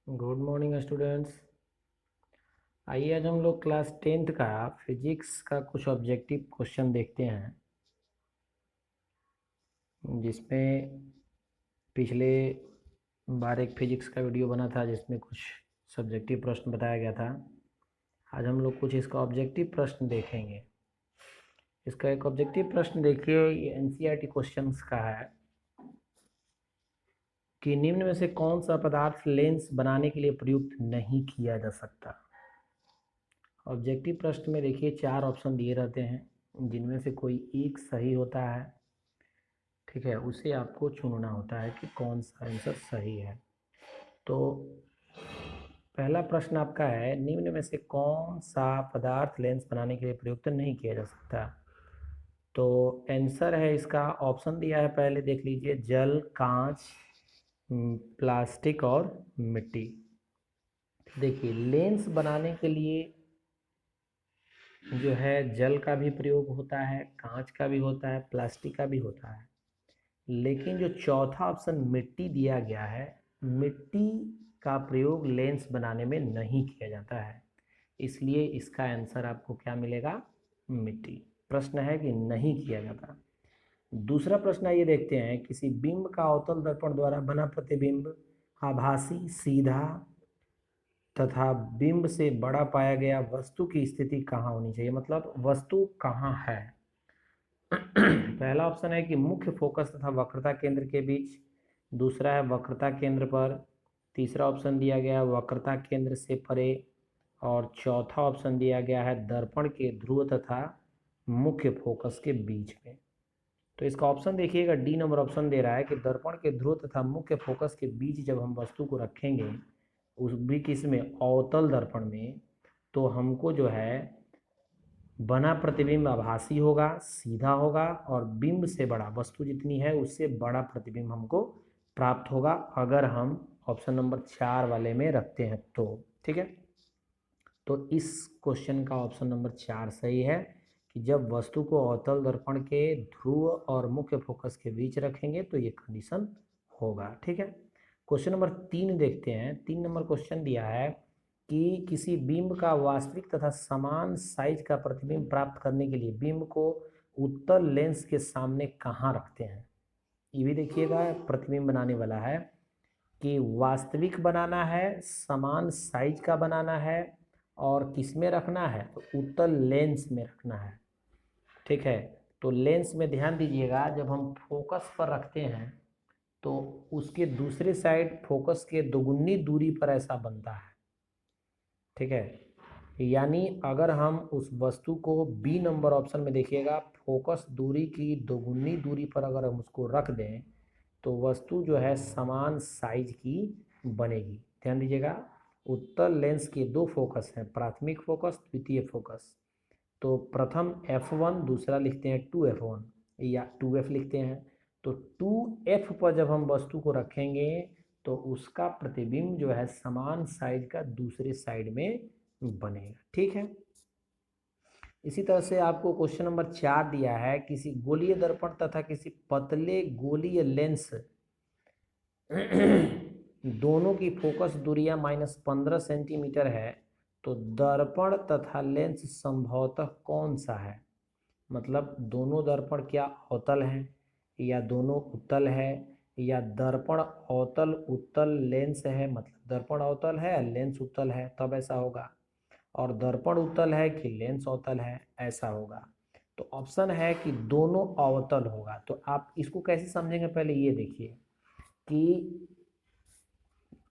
Good morning students. आइए आज हम लोग क्लास 10th का फिजिक्स का कुछ ऑब्जेक्टिव क्वेश्चन देखते हैं, जिसमें पिछले बार एक फिजिक्स का वीडियो बना था जिसमें कुछ सब्जेक्टिव प्रश्न बताया गया था। आज हम लोग कुछ इसका ऑब्जेक्टिव प्रश्न देखेंगे। इसका एक ऑब्जेक्टिव प्रश्न देखिए, ये एनसीईआरटी क्वेश्चंस का है कि निम्न में से कौन सा पदार्थ लेंस बनाने के लिए प्रयुक्त नहीं किया जा सकता। ऑब्जेक्टिव प्रश्न में देखिए 4 ऑप्शन दिए रहते हैं, जिनमें से कोई एक सही होता है। ठीक है, उसे आपको चुनना होता है कि कौन सा आंसर सही है। तो पहला प्रश्न आपका है, निम्न में से कौन सा पदार्थ लेंस बनाने के लिए प्रयुक्त नहीं किया जा सकता। तो आंसर है इसका, ऑप्शन दिया है पहले देख लीजिए, जल, कांच, प्लास्टिक और मिट्टी। देखिए लेंस बनाने के लिए जो है जल का भी प्रयोग होता है, कांच का भी होता है, प्लास्टिक का भी होता है। लेकिन जो चौथा ऑप्शन मिट्टी दिया गया है, मिट्टी का प्रयोग लेंस बनाने में नहीं किया जाता है, इसलिए इसका आंसर आपको क्या मिलेगा, मिट्टी। प्रश्न है कि नहीं किया जाता। दूसरा प्रश्न ये देखते हैं, किसी बिंब का अवतल दर्पण द्वारा बना प्रतिबिंब आभासी, सीधा तथा बिंब से बड़ा पाया गया वस्तु की स्थिति कहाँ होनी चाहिए, मतलब वस्तु कहाँ है। पहला ऑप्शन है कि मुख्य फोकस तथा वक्रता केंद्र के बीच, दूसरा है वक्रता केंद्र पर, तीसरा ऑप्शन दिया गया है वक्रता केंद्र से परे, और चौथा ऑप्शन दिया गया है दर्पण के ध्रुव तथा मुख्य फोकस के बीच में। तो इसका ऑप्शन देखिएगा, डी नंबर ऑप्शन दे रहा है कि दर्पण के ध्रुव तथा मुख्य फोकस के बीच जब हम वस्तु को रखेंगे, उस भी किसमें, अवतल दर्पण में, तो हमको जो है बना प्रतिबिंब आभासी होगा, सीधा होगा, और बिंब से बड़ा, वस्तु जितनी है उससे बड़ा प्रतिबिंब हमको प्राप्त होगा, अगर हम ऑप्शन नंबर 4 वाले में रखते हैं तो। ठीक है, तो इस क्वेश्चन का ऑप्शन नंबर 4 सही है कि जब वस्तु को अवतल दर्पण के ध्रुव और मुख्य फोकस के बीच रखेंगे तो ये कंडीशन होगा। ठीक है, क्वेश्चन नंबर 3 देखते हैं। 3 नंबर क्वेश्चन दिया है कि किसी बिंब का वास्तविक तथा समान साइज का प्रतिबिंब प्राप्त करने के लिए बिंब को उत्तल लेंस के सामने कहाँ रखते हैं। ये भी देखिएगा, प्रतिबिंब बनाने वाला है कि वास्तविक बनाना है, समान साइज का बनाना है, और किस में रखना है, तो उत्तल लेंस में रखना है। ठीक है, तो लेंस में ध्यान दीजिएगा, जब हम फोकस पर रखते हैं तो उसके दूसरे साइड फोकस के दोगुनी दूरी पर ऐसा बनता है। ठीक है, यानी अगर हम उस वस्तु को बी नंबर ऑप्शन में देखिएगा, फोकस दूरी की दोगुनी दूरी पर अगर हम उसको रख दें तो वस्तु जो है समान साइज की बनेगी। ध्यान दीजिएगा, उत्तल लेंस के 2 फोकस हैं, प्राथमिक फोकस, द्वितीय फोकस। तो प्रथम F1, दूसरा लिखते हैं 2F1 या 2F लिखते हैं। तो 2F पर जब हम वस्तु को रखेंगे तो उसका प्रतिबिंब जो है समान साइज का दूसरे साइड में बनेगा। ठीक है, इसी तरह से आपको क्वेश्चन नंबर 4 दिया है, किसी गोलीय दर्पण तथा किसी पतले गोलीय लेंस दोनों की फोकस दूरियां -15 सेंटीमीटर है, तो दर्पण तथा लेंस संभवतः कौन सा है। मतलब दोनों दर्पण क्या अवतल हैं, या दोनों उत्तल है, या दर्पण अवतल उत्तल लेंस है, मतलब दर्पण अवतल है लेंस उत्तल है तब ऐसा होगा, और दर्पण उत्तल है कि लेंस अवतल है, ऐसा होगा। तो ऑप्शन है कि दोनों अवतल होगा। तो आप इसको कैसे समझेंगे, पहले ये देखिए कि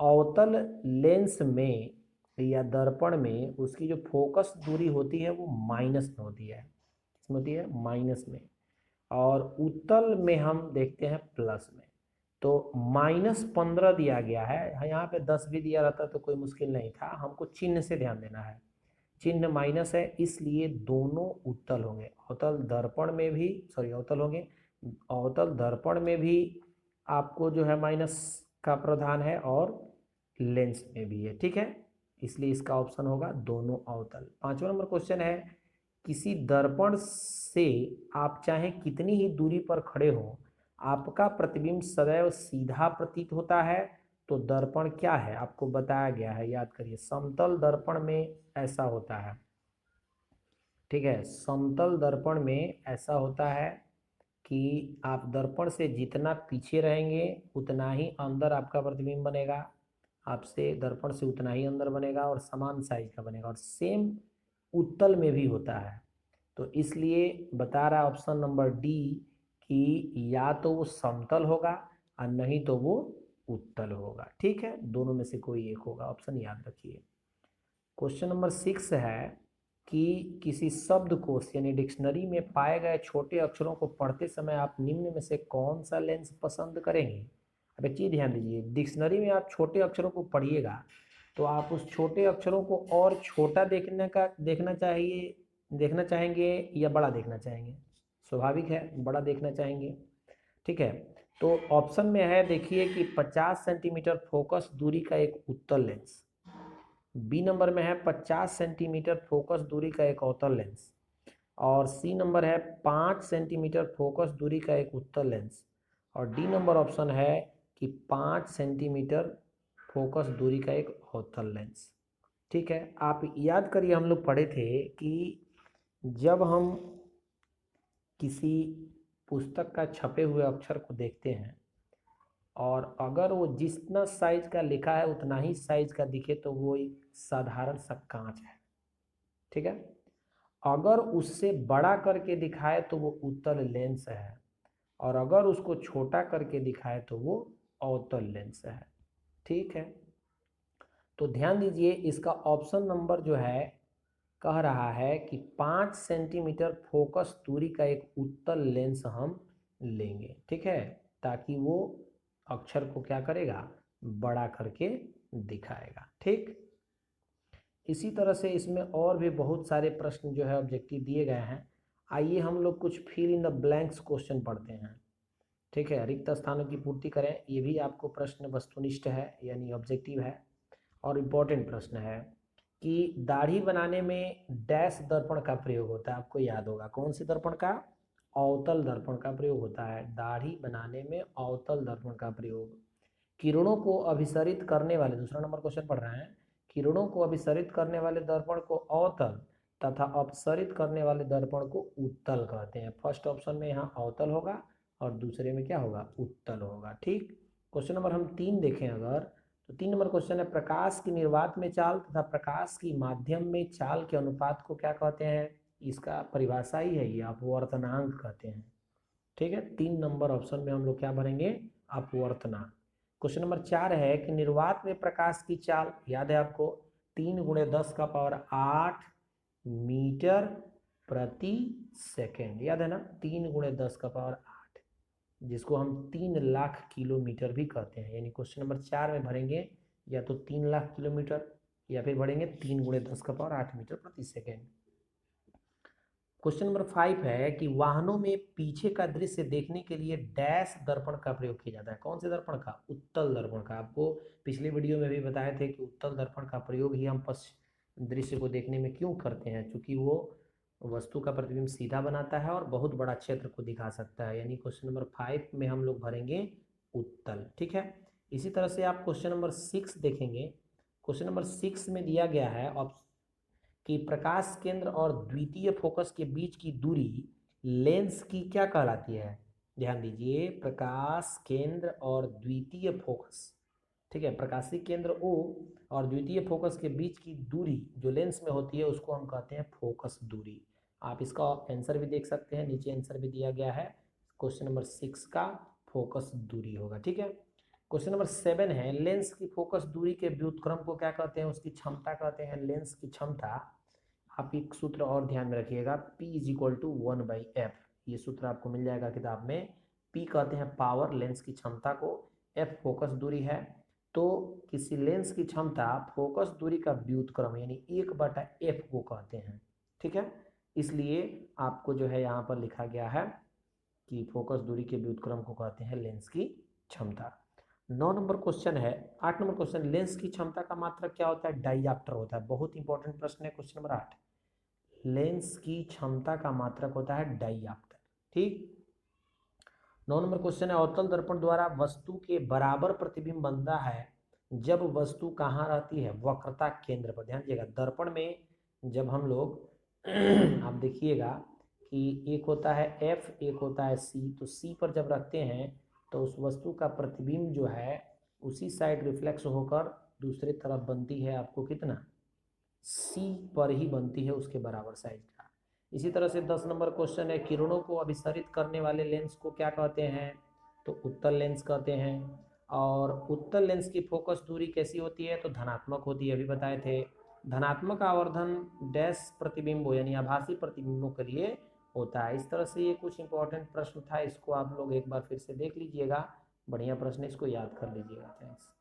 अवतल लेंस में या दर्पण में उसकी जो फोकस दूरी होती है वो माइनस में होती है, किसमें होती है, माइनस में, और उत्तल में हम देखते हैं प्लस में। तो -15 दिया गया है, यहाँ पे 10 भी दिया रहता तो कोई मुश्किल नहीं था, हमको चिन्ह से ध्यान देना है, चिन्ह माइनस है इसलिए दोनों उत्तल होंगे। अवतल दर्पण में भी, सॉरी अवतल होंगे, अवतल दर्पण में भी आपको जो है माइनस का प्रावधान है और लेंस में भी है। ठीक है, इसलिए इसका ऑप्शन होगा दोनों अवतल। 5वां नंबर क्वेश्चन है, किसी दर्पण से आप चाहे कितनी ही दूरी पर खड़े हो, आपका प्रतिबिंब सदैव सीधा प्रतीत होता है तो दर्पण क्या है आपको बताया गया है, याद करिए। समतल दर्पण में ऐसा होता है, ठीक है। समतल दर्पण में ऐसा होता है कि आप दर्पण से जितना पीछे रहेंगे उतना ही अंदर आपका प्रतिबिंब बनेगा, आपसे दर्पण से उतना ही अंदर बनेगा और समान साइज का बनेगा, और सेम उत्तल में भी होता है। तो इसलिए बता रहा है ऑप्शन नंबर डी कि या तो वो समतल होगा और नहीं तो वो उत्तल होगा, ठीक है। दोनों में से कोई एक होगा, ऑप्शन याद रखिए। क्वेश्चन नंबर 6 है कि किसी शब्दकोश यानी डिक्शनरी में पाए गए छोटे अक्षरों को पढ़ते समय आप निम्न में से कौन सा लेंस पसंद करेंगे। अब एक चीज़ ध्यान दीजिए, डिक्शनरी में आप छोटे अक्षरों को पढ़िएगा तो आप उस छोटे अक्षरों को और छोटा देखना चाहेंगे या बड़ा देखना चाहेंगे। स्वाभाविक है बड़ा देखना चाहेंगे, ठीक है। तो ऑप्शन में है देखिए कि 50 सेंटीमीटर फोकस दूरी का एक उत्तल लेंस, बी नंबर में है 50 सेंटीमीटर फोकस दूरी का एक अवतल लेंस, और सी नंबर है 5 सेंटीमीटर फोकस दूरी का एक उत्तल लेंस, और डी नंबर ऑप्शन है कि 5 सेंटीमीटर फोकस दूरी का एक अवतल लेंस, ठीक है। आप याद करिए हम लोग पढ़े थे कि जब हम किसी पुस्तक का छपे हुए अक्षर को देखते हैं और अगर वो जितना साइज का लिखा है उतना ही साइज का दिखे तो वो एक साधारण सा कांच है, ठीक है। अगर उससे बड़ा करके दिखाए तो वो उत्तल लेंस है, और अगर उसको छोटा करके दिखाए तो वो अवतल लेंस है, ठीक है। तो ध्यान दीजिए इसका ऑप्शन नंबर जो है कह रहा है कि 5 सेंटीमीटर फोकस दूरी का एक उत्तल लेंस हम लेंगे, ठीक है, ताकि वो अक्षर को क्या करेगा, बड़ा करके दिखाएगा, ठीक। इसी तरह से इसमें और भी बहुत सारे प्रश्न जो है ऑब्जेक्टिव दिए गए हैं। आइए हम लोग कुछ fill in the blanks question पढ़ते हैं, ठीक है। रिक्त स्थानों की पूर्ति करें, ये भी आपको प्रश्न वस्तुनिष्ठ है यानी ऑब्जेक्टिव है और इम्पोर्टेंट प्रश्न है कि दाढ़ी बनाने में डैश दर्पण का प्रयोग होता है। आपको याद होगा कौन से दर्पण का, अवतल दर्पण का प्रयोग होता है। दाढ़ी बनाने में अवतल दर्पण का प्रयोग। किरणों को अभिसरित करने वाले, दूसरा नंबर क्वेश्चन पढ़ रहे हैं, किरणों को अभिसरित करने वाले दर्पण को अवतल तथा अपसरित करने वाले दर्पण को उत्तल कहते हैं। फर्स्ट ऑप्शन में यहाँ अवतल होगा और दूसरे में क्या होगा, उत्तल होगा, ठीक। क्वेश्चन नंबर हम 3 देखें अगर, तो 3 नंबर क्वेश्चन है प्रकाश की निर्वात में चाल तथा प्रकाश की माध्यम में चाल के अनुपात को क्या कहते हैं। इसका परिभाषा ही है ये, अपवर्तनांक कहते हैं, ठीक है। 3 नंबर ऑप्शन में हम लोग क्या भरेंगे, अपवर्तनांक। क्वेश्चन नंबर 4 है कि निर्वात में प्रकाश की चाल, याद है आपको, 3 गुणे 10 का पावर 8 मीटर प्रति सेकेंड, याद है ना, 3 गुणे 10 का पावर 8, जिसको हम 3 लाख किलोमीटर भी कहते हैं। यानी क्वेश्चन नंबर 4 में भरेंगे या तो 3 लाख किलोमीटर या फिर भरेंगे 3 गुणे 10 का पावर 8 मीटर प्रति सेकेंड। क्वेश्चन नंबर 5 है कि वाहनों में पीछे का दृश्य देखने के लिए डैश दर्पण का प्रयोग किया जाता है। कौन से दर्पण का, उत्तल दर्पण का। आपको पिछले वीडियो में भी बताए थे कि उत्तल दर्पण का प्रयोग ही हम दृश्य को देखने में क्यों करते हैं, क्योंकि वो वस्तु का प्रतिबिंब सीधा बनाता है और बहुत बड़ा क्षेत्र को दिखा सकता है। यानी क्वेश्चन नंबर 5 में हम लोग भरेंगे उत्तल, ठीक है। इसी तरह से आप क्वेश्चन नंबर 6 देखेंगे। क्वेश्चन नंबर 6 में दिया गया है कि प्रकाश केंद्र और द्वितीय फोकस के बीच की दूरी लेंस की क्या कहलाती है। ध्यान दीजिए, प्रकाश केंद्र और द्वितीय फोकस, ठीक है, प्रकाशीय केंद्र O और द्वितीय फोकस के बीच की दूरी जो लेंस में होती है उसको हम कहते हैं फोकस दूरी। आप इसका आंसर भी देख सकते हैं, नीचे आंसर भी दिया गया है। क्वेश्चन नंबर 6 का फोकस दूरी होगा, ठीक है। क्वेश्चन नंबर 7 है लेंस की फोकस दूरी के व्युत्क्रम को क्या कहते हैं, उसकी क्षमता कहते हैं। लेंस की क्षमता, आप एक सूत्र और ध्यान में रखिएगा, P is equal to 1/f। ये सूत्र आपको मिल जाएगा किताब में। P कहते हैं पावर, लेंस की क्षमता को, F फोकस दूरी है। तो किसी लेंस की क्षमता फोकस दूरी का व्युत्क्रम यानी 1/f को कहते हैं, ठीक है। इसलिए आपको जो है यहाँ पर लिखा गया है कि फोकस दूरी के व्युत्क्रम को कहते हैं लेंस की क्षमता। 9 नंबर क्वेश्चन है, 8 नंबर क्वेश्चन, लेंस की क्षमता का मात्रक क्या होता है, डाइऑप्टर होता है। बहुत इंपॉर्टेंट प्रश्न है क्वेश्चन नंबर 8। लेंस की क्षमता का मात्रक होता है डाइऑप्टर, ठीक। 9 नंबर क्वेश्चन है अवतल दर्पण द्वारा वस्तु के बराबर प्रतिबिंब बनता है जब वस्तु कहाँ रहती है, वक्रता केंद्र पर। ध्यान दीजिएगा, दर्पण में जब हम लोग आप देखिएगा कि एक होता है एफ, एक होता है सी, तो सी पर जब रखते हैं तो उस वस्तु का प्रतिबिंब जो है उसी साइड रिफ्लेक्स होकर दूसरे तरफ बनती है आपको कितना, सी पर ही बनती है, उसके बराबर साइज का। इसी तरह से 10 नंबर क्वेश्चन है, किरणों को अभिसरित करने वाले लेंस को क्या कहते हैं, तो उत्तल लेंस कहते हैं। और उत्तल लेंस की फोकस दूरी कैसी होती है, तो धनात्मक होती है, अभी बताए थे। धनात्मक आवर्धन डैश प्रतिबिंबों यानी आभासी प्रतिबिंबों के लिए होता है। इस तरह से ये कुछ इंपॉर्टेंट प्रश्न था, इसको आप लोग एक बार फिर से देख लीजिएगा, बढ़िया प्रश्न, इसको याद कर लीजिएगा। थैंक्स।